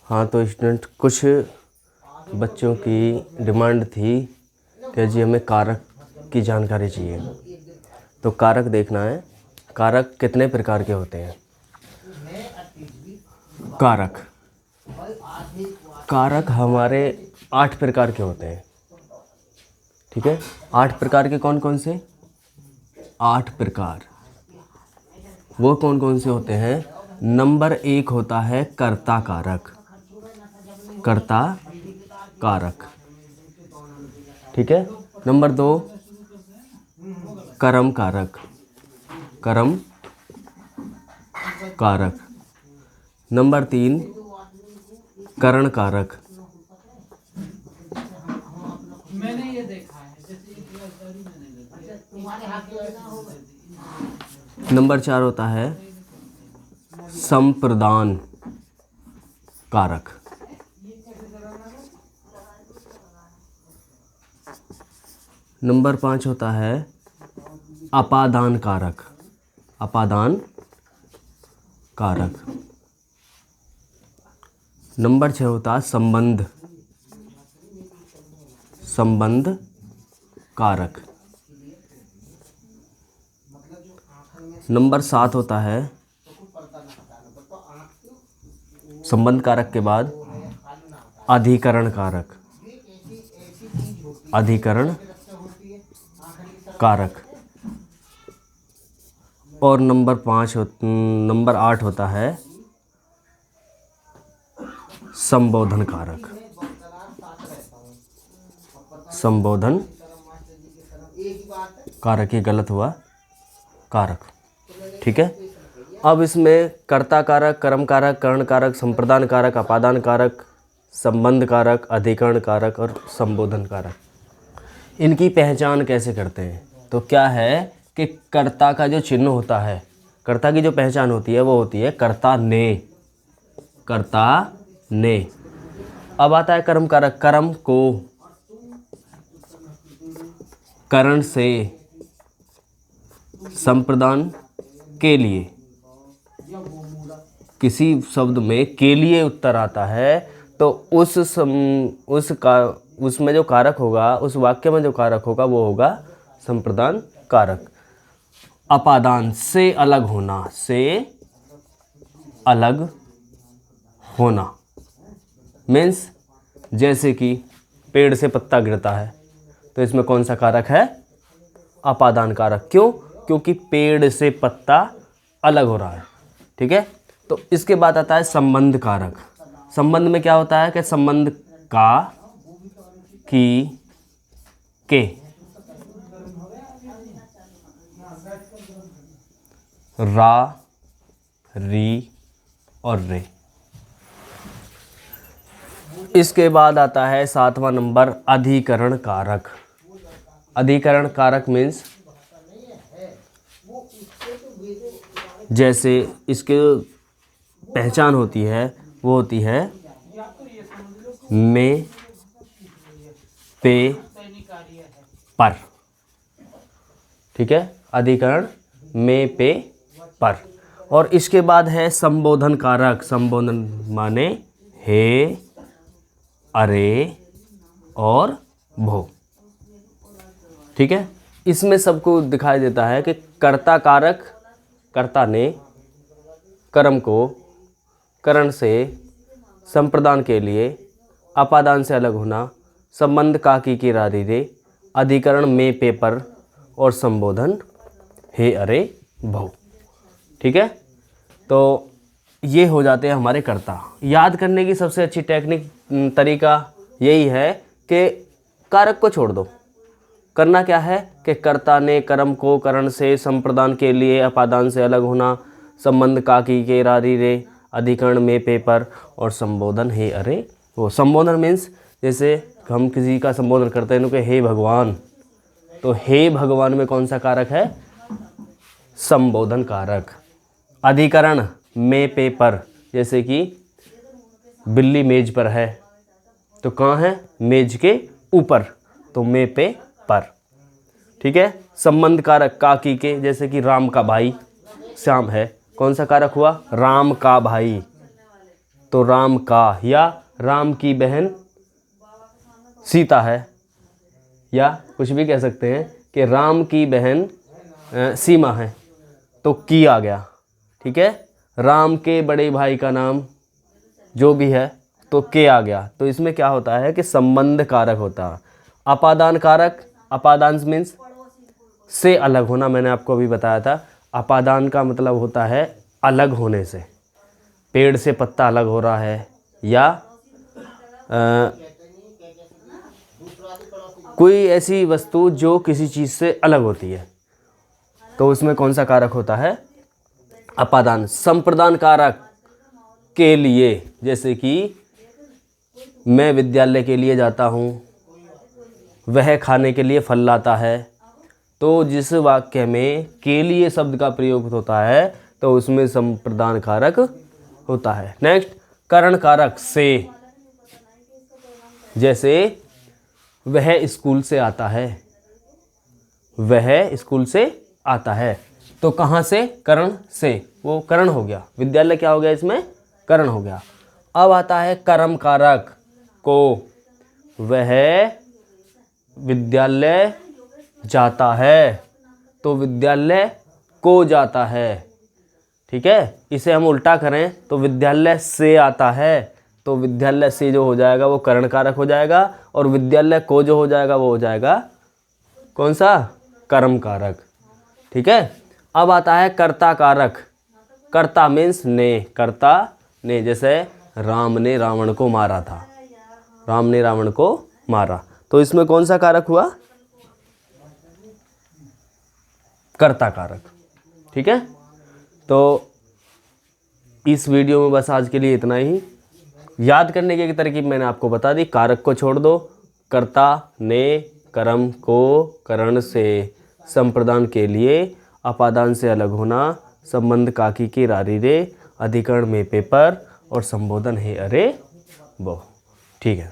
हाँ तो स्टूडेंट, कुछ बच्चों की डिमांड थी कि जी हमें कारक की जानकारी चाहिए। तो कारक देखना है, कारक कितने प्रकार के होते हैं। कारक हमारे 8 प्रकार के होते हैं। ठीक है, 8 प्रकार के कौन कौन से? 8 प्रकार वो कौन कौन से होते हैं? नंबर 1 होता है कर्ता कारक। कर्ता कारक, ठीक है। नंबर 2 कर्म कारक। कर्म कारक। नंबर 3 करण कारक। नंबर 4 होता है संप्रदान कारक। नंबर 5 होता है अपादान कारक। अपादान कारक। नंबर 6 होता है संबंध। संबंध कारक। नंबर 7 होता है संबंध कारक के बाद अधिकरण कारक। अधिकरण कारक। और नंबर 8 होता है संबोधन कारक। संबोधन कारक, ये गलत हुआ, कारक। ठीक है, अब इसमें कर्ता कारक, कर्म कारक, करण कारक, संप्रदान कारक, अपादान कारक, संबंध कारक, अधिकरण कारक और संबोधन कारक, इनकी पहचान कैसे करते हैं? तो क्या है कि कर्ता का जो चिन्ह होता है, कर्ता की जो पहचान होती है वो होती है कर्ता ने। कर्ता ने। अब आता है कर्म कारक। कर्म को करण से संप्रदान के लिए, किसी शब्द में के लिए उत्तर आता है तो उसमें जो कारक होगा, उस वाक्य में जो कारक होगा वो होगा संप्रदान कारक। अपादान, से अलग होना। से अलग होना मीन्स जैसे कि पेड़ से पत्ता गिरता है तो इसमें कौन सा कारक है? अपादान कारक। क्यों? क्योंकि पेड़ से पत्ता अलग हो रहा है। ठीक है, तो इसके बाद आता है संबंध कारक। संबंध में क्या होता है कि संबंध का, की, के, रा, री और रे। इसके बाद आता है 7वां नंबर अधिकरण कारक। अधिकरण कारक मीन्स जैसे इसके पहचान होती है वो होती है में, पे, पर। ठीक है, अधिकरण में, पे, पर। और इसके बाद है संबोधन कारक। संबोधन माने हे, अरे और भो। ठीक है, इसमें सबको दिखाई देता है कि कर्ता कारक, कर्ता ने कर्म को करण से संप्रदान के लिए, अपादान से अलग होना, संबंध का, की, रा, री, रे, अधिकरण में, पे, पर और संबोधन हे, अरे, भो। ठीक है, तो ये हो जाते हैं हमारे कर्ता। याद करने की सबसे अच्छी तरीका यही है कि कारक को छोड़ दो। करना क्या है कि कर्ता ने कर्म को करण से संप्रदान के लिए, अपादान से अलग होना, संबंध का, की, के, रा, री, रे, अधिकरण में, पे, पर और संबोधन हे, अरे, वो। संबोधन मीन्स जैसे हम किसी का संबोधन करते हैं कि हे भगवान, तो हे भगवान में कौन सा कारक है? संबोधन कारक। अधिकरण में, पे, पर, जैसे कि बिल्ली मेज पर है तो कहाँ है? मेज के ऊपर, तो में, पे, पर। ठीक है, संबंध कारक का, की, के, जैसे कि राम का भाई श्याम है, कौन सा कारक हुआ? राम का भाई। तो राम का, या राम की बहन सीता है, या कुछ भी कह सकते हैं कि राम की बहन सीमा है, तो की आ गया। ठीक है, राम के बड़े भाई का नाम जो भी है तो के आ गया। तो इसमें क्या होता है कि संबंध कारक होता है। अपादान कारक, अपादान मीन्स से अलग होना, मैंने आपको अभी बताया था। अपादान का मतलब होता है अलग होने से, पेड़ से पत्ता अलग हो रहा है, या कोई ऐसी वस्तु जो किसी चीज़ से अलग होती है, तो उसमें कौन सा कारक होता है? अपादान। संप्रदान कारक के लिए, जैसे कि मैं विद्यालय के लिए जाता हूँ, वह खाने के लिए फल लाता है, तो जिस वाक्य में के लिए शब्द का प्रयोग होता है तो उसमें संप्रदान कारक होता है। नेक्स्ट, करण कारक से, जैसे वह स्कूल से आता है, वह स्कूल से आता है, तो कहाँ से? करण से, वो करण हो गया। विद्यालय क्या हो गया? इसमें करण हो गया। अब आता है कर्म कारक को, वह विद्यालय जाता है, तो विद्यालय को जाता है। ठीक है, इसे हम उल्टा करें तो विद्यालय से आता है, तो विद्यालय से जो हो जाएगा वो करण कारक हो जाएगा, और विद्यालय को जो हो जाएगा वो हो जाएगा कौन सा? कर्म कारक। ठीक है, अब आता है कर्ता कारक। कर्ता मीन्स ने, कर्ता ने, जैसे राम ने रावण को मारा था, राम ने रावण को मारा, तो इसमें कौन सा कारक हुआ? कर्ता कारक। ठीक है, तो इस वीडियो में बस आज के लिए इतना ही। याद करने की तरकीब मैंने आपको बता दी। कारक को छोड़ दो, कर्ता ने, कर्म को, करण से, संप्रदान के लिए, अपादान से अलग होना, संबंध काकी के रारी रे, अधिकरण में पेपर, और संबोधन है अरे वो। ठीक है।